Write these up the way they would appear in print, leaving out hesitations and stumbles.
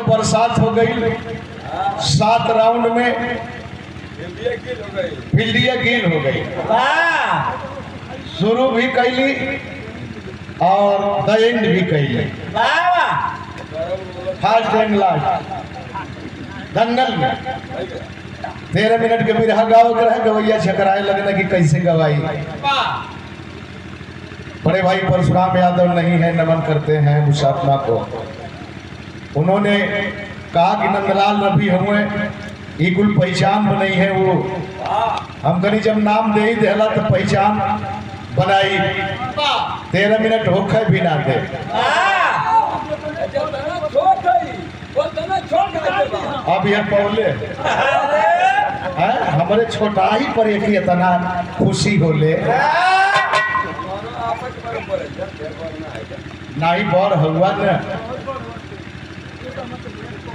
तो बरसात हो गई, 7 राउंड में फील्डिया गिल हो गई। शुरू भी कैली और द एंड भी कैली, फर्स्ट एंड लास्ट दंगल में 13 मिनट के बिरहा गाओ के रहे, गवैया छकराए लगना कि कैसे गवाई। बड़े भाई परशुराम यादव नहीं है, नमन करते हैं उस आत्मा को। उन्होंने कहा कि नंदलाल रफी हुए ये कुल पहचान बनाई है, वो हम कहीं जब नाम दे ही देला तो पहचान बनाई। 13 मिनट होखे भी ना दे। अब यह पौले हमारे छोटा ही पर एक ही इतना खुशी होले नहीं बर हुआ न।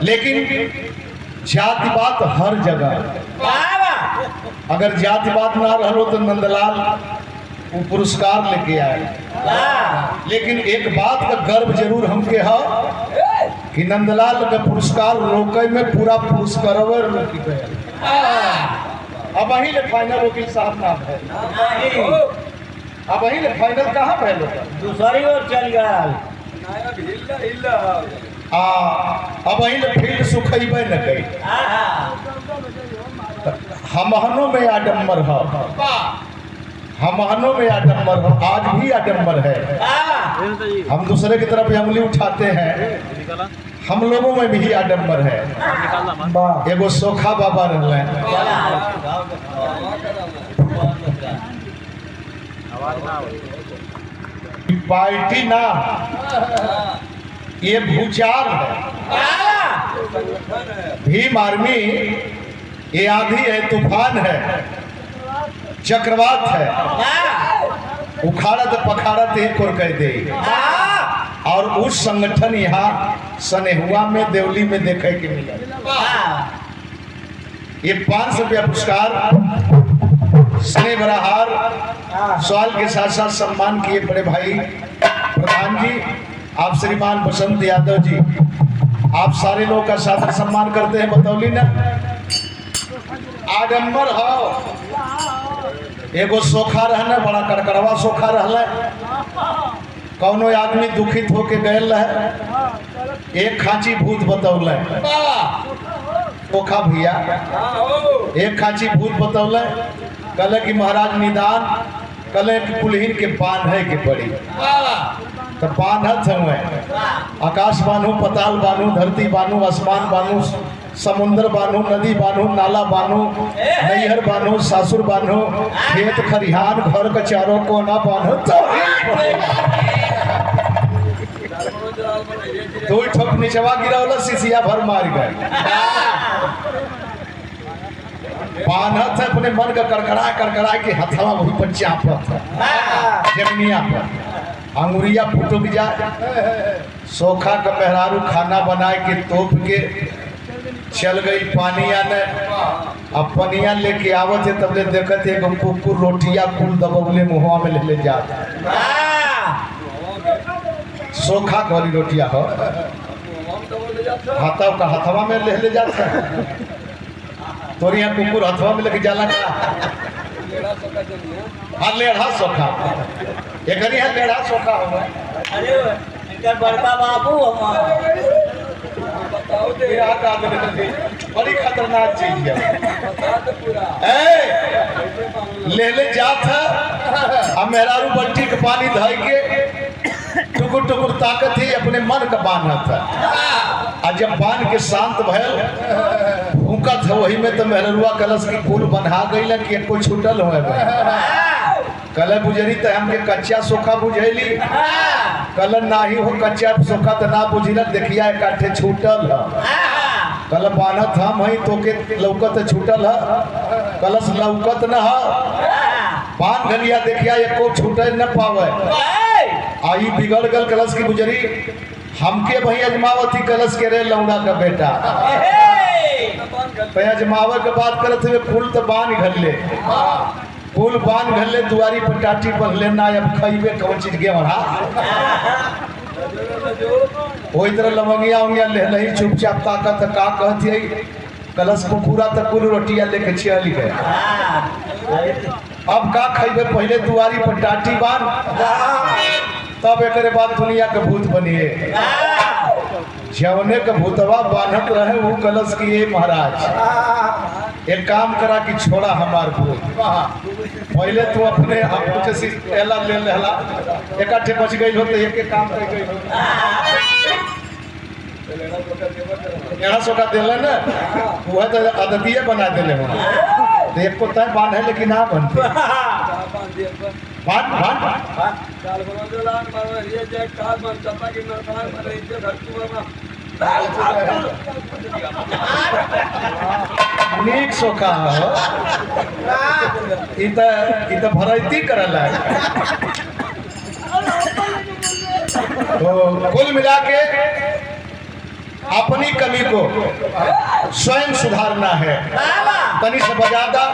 लेकिन जातिवाद हर जगह, अगर जातिवाद ना रहो तो नंदलाल वो पुरस्कार लेके आए। लेकिन एक बात का गर्व जरूर हमके है कि नंदलाल का पुरस्कार रोके में पूरा पुरस्कार रोकी गया। अब वही ले फाइनल वकील साहब नाम है, अब वही ले फाइनल कहाँ पहले दूसरी ओर चल गया। अब वही ले फील्ड सुखेबे न गई। हमहनों में आडम्बर है, हमहनों में आडम्बर है, आज भी आडम्बर है। हम दूसरे की तरफ उंगली उठाते हैं, हम लोगों में भी आडम्बर है। एगो सोखा बाबा रहले, पार्टी ना ये भूचाल है, भीम आर्मी ये आंधी है, तूफान है, चक्रवात है, उखाड़त पखाड़त एक और कह दे। और उस संगठन यहाँ सनेहुआ में देवली में देखे के मिला। ये 500 रुपया पुरस्कार स्नेह बराहार सवाल के साथ साथ सम्मान किए बड़े भाई प्रधान जी, आप श्रीमान बसंत यादव जी, आप सारे लोग का सादर सम्मान करते हैं। बतौली ना आडम्बर हो, एगो सोखा रहना, बड़ा कड़कड़वा सोखा रहला। कौनो आदमी दुखित होके गयल है, एक खांची भूत बतौल सोखा भैया, एक खांची भूत बतौल कल की महाराज निदान, कल कुलहीन के बांधे के पड़ी तो बांधत हुए। आकाश बानू, पताल बानू, धरती बानू, आसमान बानू, समुद्र बानू, नदी बानू, नाला बानू, नैहर बानू, सासुर बानू, खेत खरिहान, घर का चारों कोना बानू। दो ठप निचवा गिरावला, सिसिया भर मार गए। बानत है अपने मन का कड़कड़ा के हथवा वही पर चापत है जमीनिया पर, अंगुरिया फुटुक जाए। सोखा का मेहरारू खाना बनाए के तोप के चल गई पानी आने। अब पनिया लेके आवत है, तब ले देखत है कुकुर रोटिया कुल दबौले मुहवा में ले जाता। सोखा वाली रोटिया हो हाथव का हथवा में ले जाता है। तोरी यहाँ कुकुर हथवा में लेके जाला का हाँ लेढ़ा सोखा, एक यहाँ लेढ़ा सोखा हो। अरे इनका बड़का बाबू बड़ी खतरनाक चीज है। ले जात है, अब मेहरारू बल्टी के पानी धोई के टुकुर टुकुर ताकत ही अपने मन का बांधत है। और जब बांध के शांत भयल फूकत है, वही में तो मेहरुआ कलश की फूल बन्हा गई कि को छूटल हो कल बुझरी तो हमके कच्चा सोखा बुझेली, कल नाही हो कच्चा सोखा तो ना बुझल। देखिया काठे छूटल है, कल बानत हम हई तो के लौकत छूटल है, कलश लौकत न है। बांध घलिया देखिया एको छूटे न पावे। आई बिगड़ गल कलश की बुझरी, हमके वही अजमावती कलश के रे लौड़ा का बेटा पे अजमावे के बात करते हुए फूल तो बांध घल्ले, फूल बांध घल्ले दुआरी पर टाटी पर लेना। अब खइबे कौन चीज के वहाँ वही तरह लवंगिया उंगिया ले लही चुपचाप ताकत का कहती है कलश को पूरा तक कुल रोटियां लेके चल गए। अब का खइबे पहले दुआरी पर टाटी बांध तब एक बाद दुनिया के भूत बनिए। जवने के भूतवा बांधत रहे वो कलश किए महाराज एक काम करा कि छोड़ा हमार भूत पहले तू अपने आप कुछ एला ले लेला इकट्ठे बच गई हो तो एक काम कर गई हो यहाँ सोका दिले ना वह तो आदतिये बना दिले हो तो एक को तय बांध है लेकिन ना बनते बांध बांध नीक सोखा हो इत भरती करल है। तो कुल मिला के अपनी कमी को स्वयं सुधारना है। तनी से बजादा